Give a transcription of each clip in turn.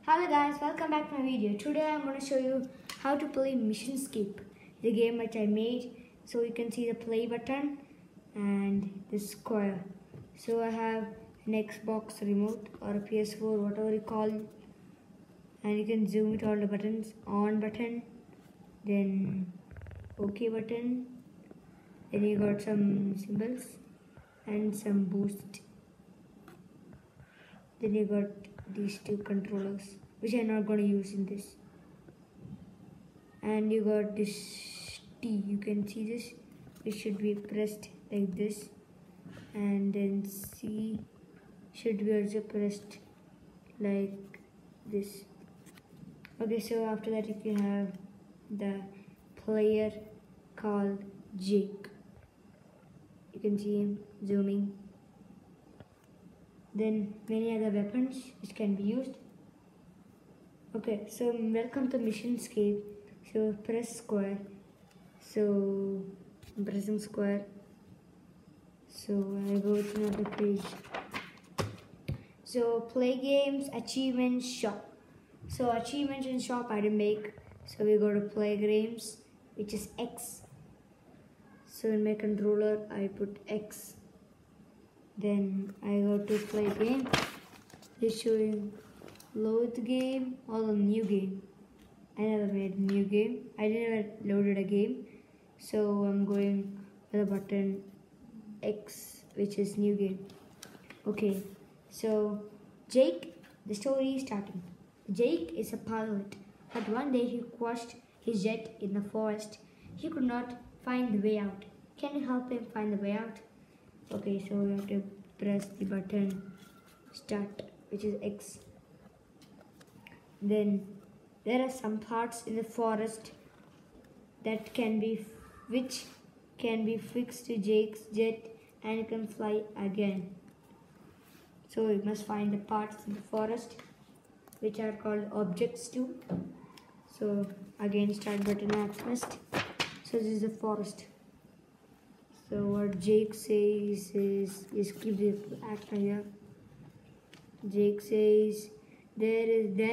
Hello guys, welcome back to my video. Today I'm going to show you how to play Mission Scape, the game which I made. So you can see the play button and the square. So I have an Xbox remote or a PS4, whatever you call it. And you can zoom it all the buttons, on button, then OK button. Then you got some symbols and some boost. Then you got these two controllers, which I'm not going to use in this. And you got this T, you can see this, it should be pressed like this, and then C should be also pressed like this. Okay, so after that you can have the player called Jake. You can see him zooming. Then many other weapons which can be used. Okay, so welcome to Mission Scape. So press square. So I'm pressing square. So I go to another page. So play games, achievements, shop. So achievements in shop I didn't make. So we go to play games, which is X. So in my controller I put X. Then I go to play game. It's showing load the game or a new game. I never made a new game. I never loaded a game. So I'm going with the button X, which is new game. Okay, so Jake, the story is starting. Jake is a pilot, but one day he crashed his jet in the forest. He could not find the way out. Can you help him find the way out? Okay, so we have to press the button start, which is X. Then there are some parts in the forest that which can be fixed to Jake's jet and it can fly again. So we must find the parts in the forest which are called objects too. So again start button I pressed. So this is the forest. So what Jake says is keep the actor here. Jake says there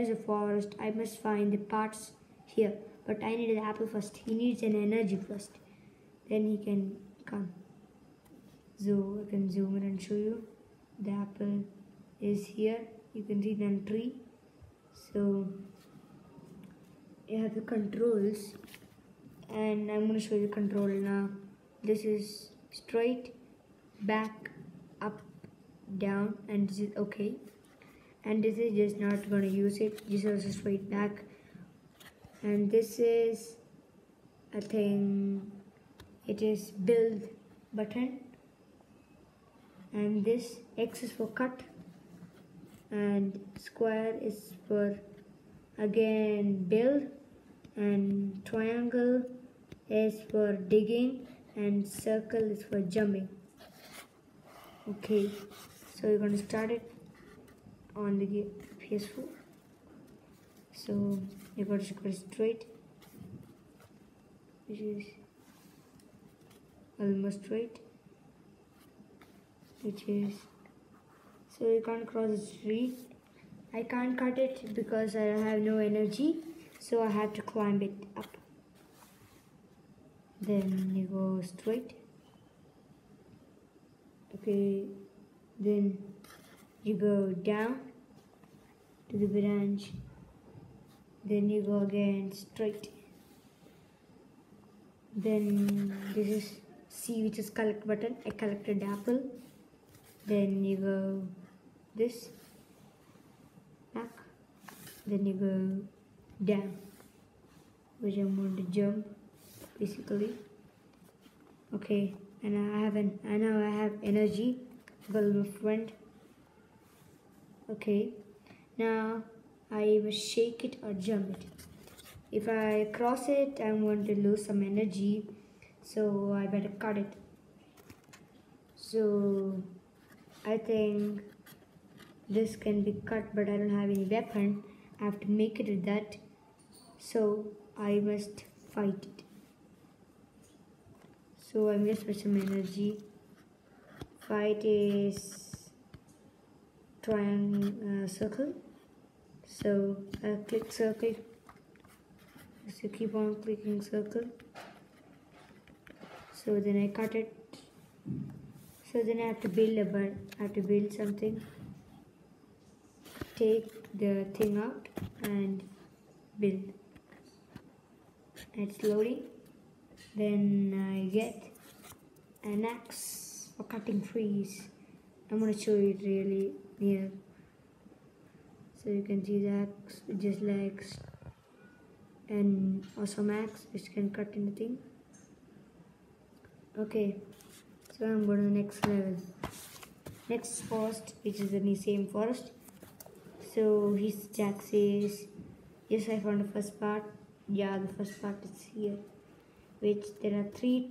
is a forest. I must find the parts here, but I need an apple first. He needs an energy first. Then he can come. So I can zoom in and show you. The apple is here. You can see it on a tree. So you have the controls, and I'm going to show you the control now. This is straight, back, up, down, and this is okay. And this is just not going to use it. This is also straight back. And this is, I think, it is build button. And this X is for cut. And square is for, again, build. And triangle is for digging. And circle is for jumping. Okay, so we're going to start it on the PS4. So you're going to go straight, which is almost straight, which is, so you can't cross the street. I can't cut it because I have no energy, so I have to climb it up. Then you go straight. Okay, then you go down to the branch. Then you go again straight. Then this is C, which is collect button. I collected the apple. Then you go this back. Then you go down, which I'm going to jump. Basically, okay, and I now have energy. Got a little friend. Okay, now I must shake it or jump it. If I cross it, I'm going to lose some energy, so I better cut it. So I think this can be cut, but I don't have any weapon. I have to make it with that, so I must fight it. So I'm just with some energy. Fight is triangle, circle. So I click circle. So keep on clicking circle. So then I cut it. So then I have to build I have to build something. Take the thing out and build. It's loading. Then I get an axe for cutting trees. I'm gonna show you it really near. So you can see the axe just like an awesome axe which can cut anything. Okay, so I'm going to the next level. Next forest, which is the same forest. So Jack says, yes, I found the first part. Yeah, the first part is here. Which there are 3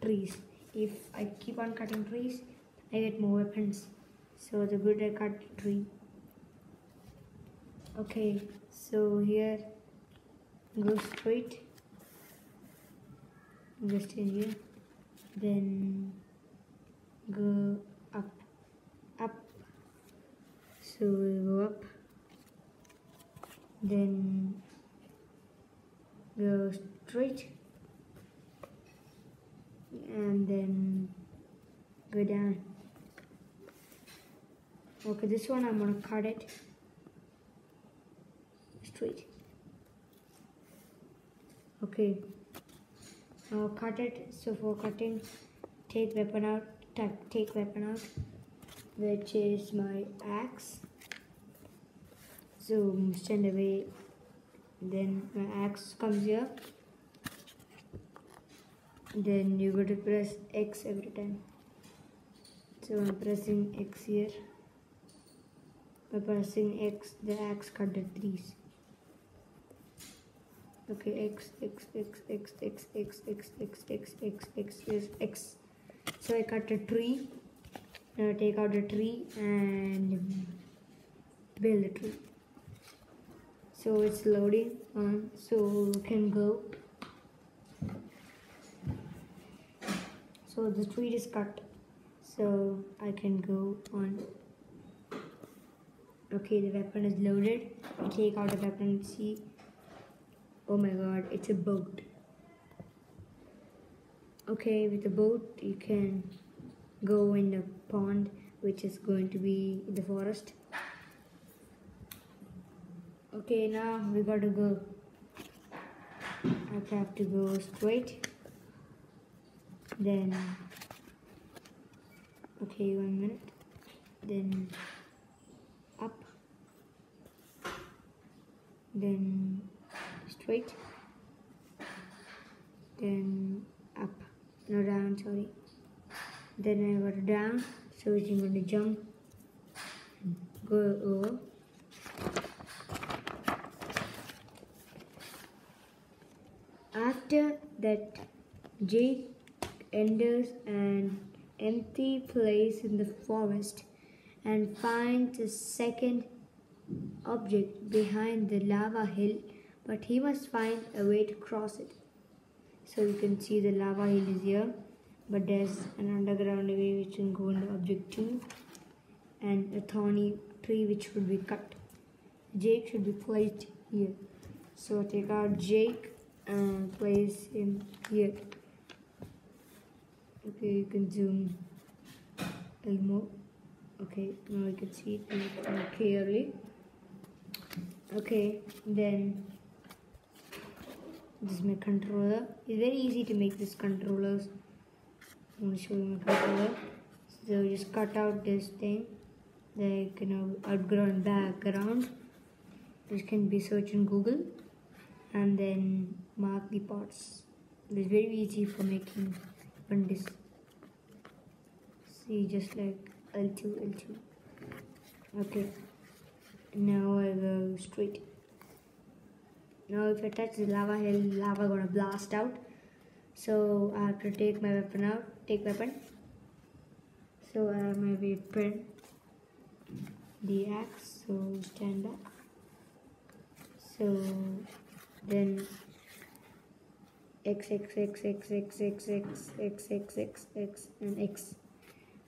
trees. If I keep on cutting trees, I get more weapons. So the good I cut the tree. Okay, so here go straight. Just in here. Then go up. So we go up. Then go straight. And then go down. Okay, this one I'm gonna cut it straight. Okay, now cut it. So for cutting, take weapon out, which is my axe. So stand away. Then my axe comes here. Then you got to press X every time. So I'm pressing X here. By pressing X, the axe cut the trees. Okay, X. So I cut a tree. Now take out the tree and build the tree. So it's loading on. So you can go. So the tree is cut. So I can go on. Okay, the weapon is loaded. I take out the weapon and see. Oh my god, it's a boat. Okay, with the boat you can go in the pond, which is going to be in the forest. Okay, now we gotta go. I have to go straight. Then, okay, 1 minute. Then up. Then straight. Then up. No, down, sorry. Then I got down, so I'm going to jump, go over. After that, Jake enters an empty place in the forest and finds a second object behind the lava hill, but he must find a way to cross it. So you can see the lava hill is here, but there's an underground way which can go in the object 2 and a thorny tree which should be cut. Jake should be placed here. So take out Jake and place him here. Okay, you can zoom a little more. Okay, now you can see it more clearly. Okay, then this is my controller. It's very easy to make this controllers. I'm going to show you my controller. So just cut out this thing, like outgrown background, which can be searched in Google, and then mark the parts. It's very easy for making one disc. See, just like L2. Okay, now I go straight. Now if I touch the lava hill, lava gonna blast out. So I have to take my weapon out. Take weapon. So I have my weapon, the axe. So stand back. So then X and X.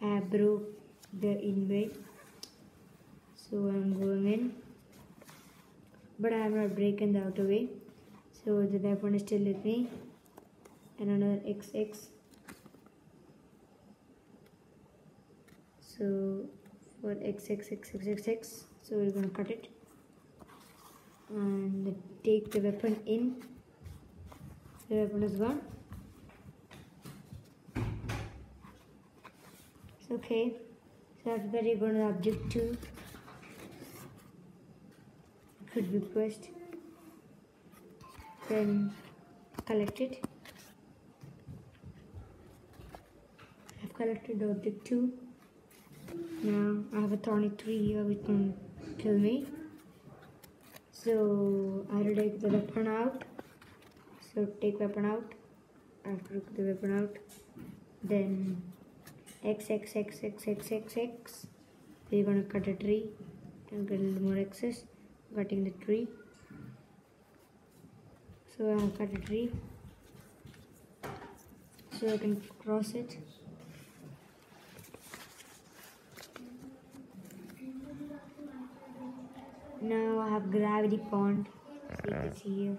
I broke the invade. So I'm going in. but I have not broken the outer way. So the weapon is still with me. And another XX. So for XXXXXX, so we're gonna cut it and take the weapon in. The weapon is gone. It's okay. So after that, you're gonna object 2. Could be pressed. Then collect it. I've collected the object 2. Now I have a thorny tree here which can kill me. So I have to take the weapon out. So take weapon out. I have to take the weapon out. Then XXXXXXX. We're gonna cut a tree and get a little more excess. Cutting the tree. So I have cut a tree. So I can cross it. Now I have gravity pond. So you can see here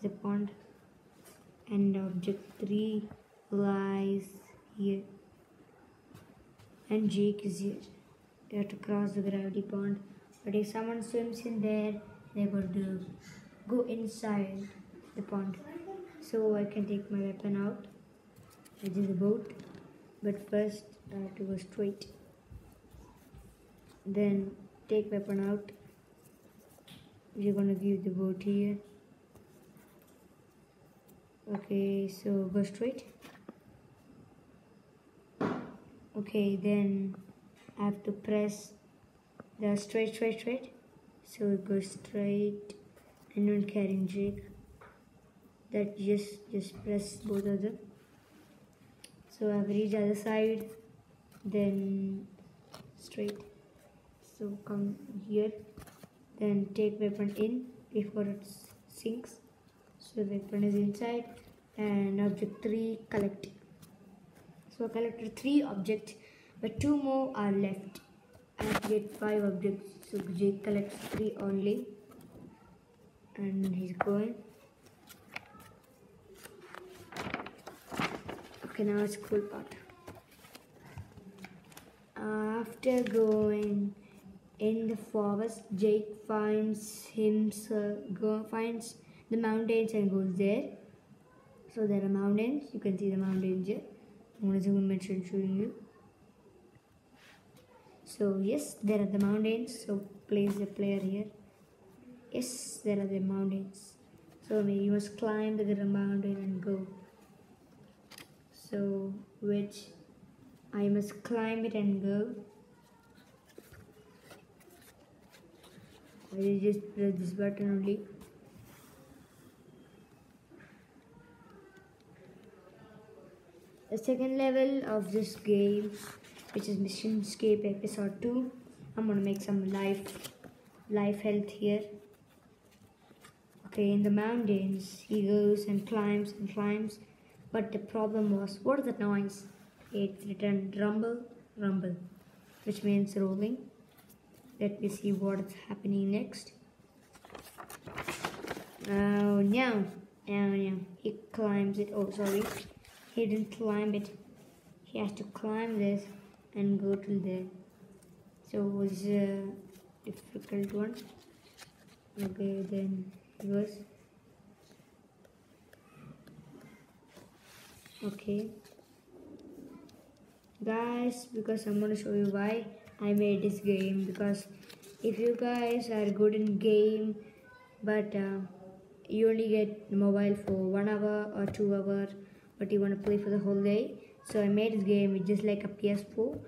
the pond, and object 3 lies here, and Jake is here. You have to cross the gravity pond, but if someone swims in there, they're going to go inside the pond. So I can take my weapon out, which is a boat, but first I have to go straight. Then take weapon out. We're gonna give the boat here. Okay, so go straight. Okay, then I have to press the straight. So it goes straight, and don't carrying Jake. That just press both of them. So I've reached the other side. Then straight. So come here. Then take weapon in before it sinks. So weapon is inside, and object 3 collect. So I collected 3 objects, but 2 more are left. I have to get 5 objects. So Jake collects 3 only, and he's going. Okay, now it's cool part. After going in the forest, Jake finds the mountains and goes there. So there are mountains. You can see the mountains here. I'm going to zoom in and showing you. So yes, there are the mountains. So place the player here. Yes, there are the mountains. So maybe you must climb the mountain and go. So which I must climb it and go. I just press this button only. The second level of this game, which is Mission Scape Episode 2. I'm gonna make some life health here. Okay, in the mountains, he goes and climbs, but the problem was, what is that noise? It's written rumble, which means rolling. Let me see what is happening next. Oh no, he climbs it. Oh sorry, he didn't climb it. He has to climb this and go to there. So it's a difficult one. Okay, then he goes. Okay guys, because I'm gonna show you why I made this game, because if you guys are good in game but you only get mobile for 1 hour or 2 hours, but you want to play for the whole day, so I made this game. It's just like a PS4, so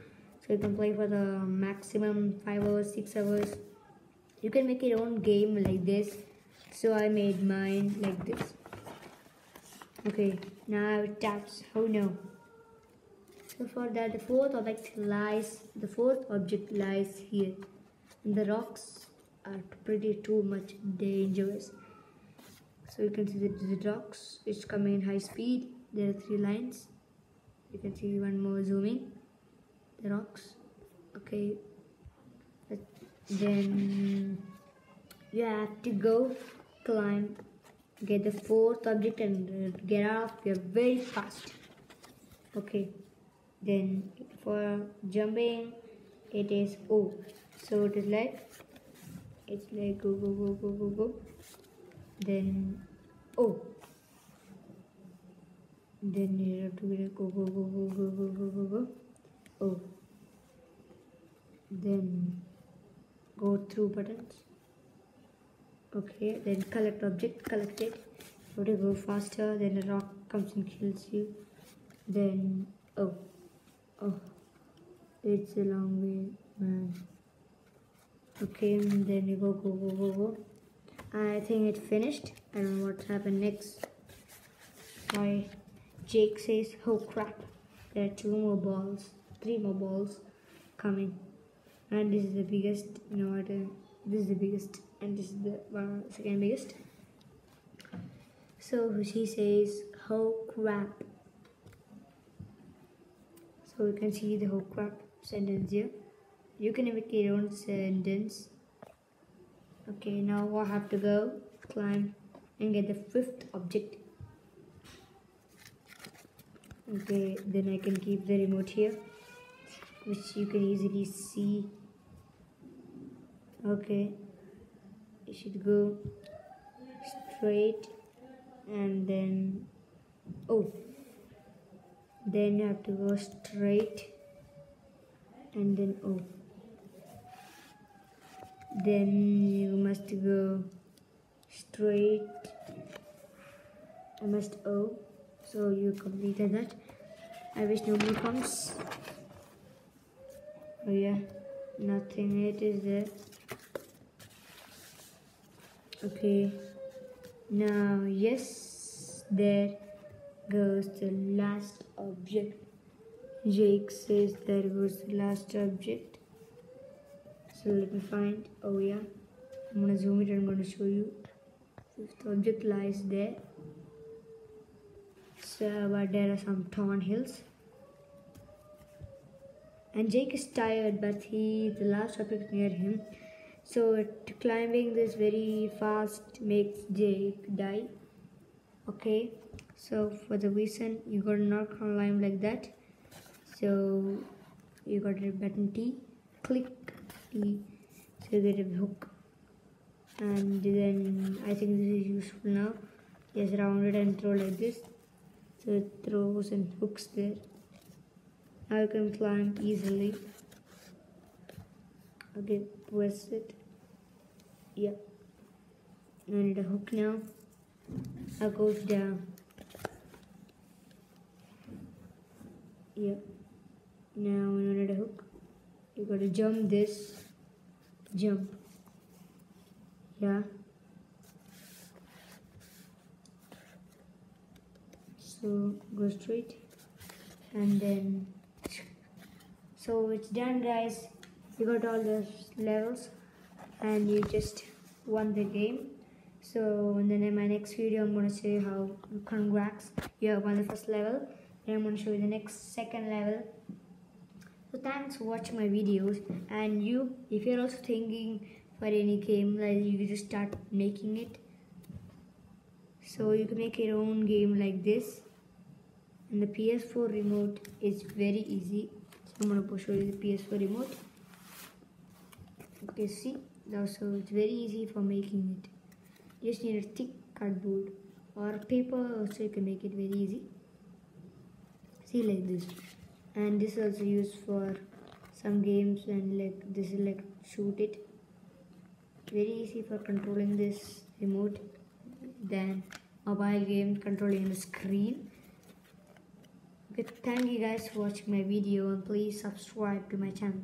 you can play for the maximum 5 hours, 6 hours. You can make your own game like this, so I made mine like this. Okay, now it taps. Oh no. So for that, the fourth object lies here. And the rocks are pretty too much dangerous. So you can see the rocks which coming in high speed. There are 3 lines. You can see one more zooming. The rocks. Okay. Then you have to go climb, get the fourth object and get off here very fast. Okay, then for jumping it is O. So it is like, it's like go go go go go go, then O. Then you have to go go go go go go go go go. Oh. Then go through buttons. Okay, then collect object, collect it. You have to go faster, then a rock comes and kills you. Then oh, it's a long way, man. Okay, and then you go go go go go. I think it finished. I don't know what happened next. Why? Jake says, oh crap, there are 3 more balls coming, and this is the biggest. No, this is the biggest, and this is the second biggest. So she says, oh crap. So you can see the oh crap sentence here. You can make your own sentence. Okay, now I have to go climb and get the 5th object. Okay, then I can keep the remote here, which you can easily see. Okay, you should go straight and then then you have to go straight and then then you must go straight. I must so you completed that. I wish nobody comes. Oh yeah, nothing, it is there. Okay, now yes, there goes the last object. Jake says there goes the last object. So let me find. Oh yeah, I'm gonna zoom it and I'm gonna show you. 5th object lies there. So, but there are some torn hills. And Jake is tired, but the last object near him. So climbing this very fast makes Jake die. Okay, so for the reason you gotta not climb like that. So you got a button T, click T, so you get a hook. And then I think this is useful now. Just round it and throw like this. So it throws and hooks there. Now you can climb easily. Okay, press it. Yeah. I need a hook now. Now goes down. Yeah. Now we need a hook. You gotta jump this. Jump. Yeah. So go straight and then so it's done, guys. You got all the levels and you just won the game. So and then in my next video I'm gonna show you how, congrats, you have won the first level. Then I'm gonna show you the next second level. So thanks for watching my videos, and you, if you're also thinking for any game, like you can just start making it. So you can make your own game like this. And the PS4 remote is very easy. So I'm going to show you the PS4 remote. Okay, see, now so it's very easy for making it. You just need a thick cardboard or paper, also you can make it very easy. See, like this. And this is also used for some games, and like this is like shoot it. Very easy for controlling this remote than mobile game controlling the screen. Okay, thank you guys for watching my video, and please subscribe to my channel.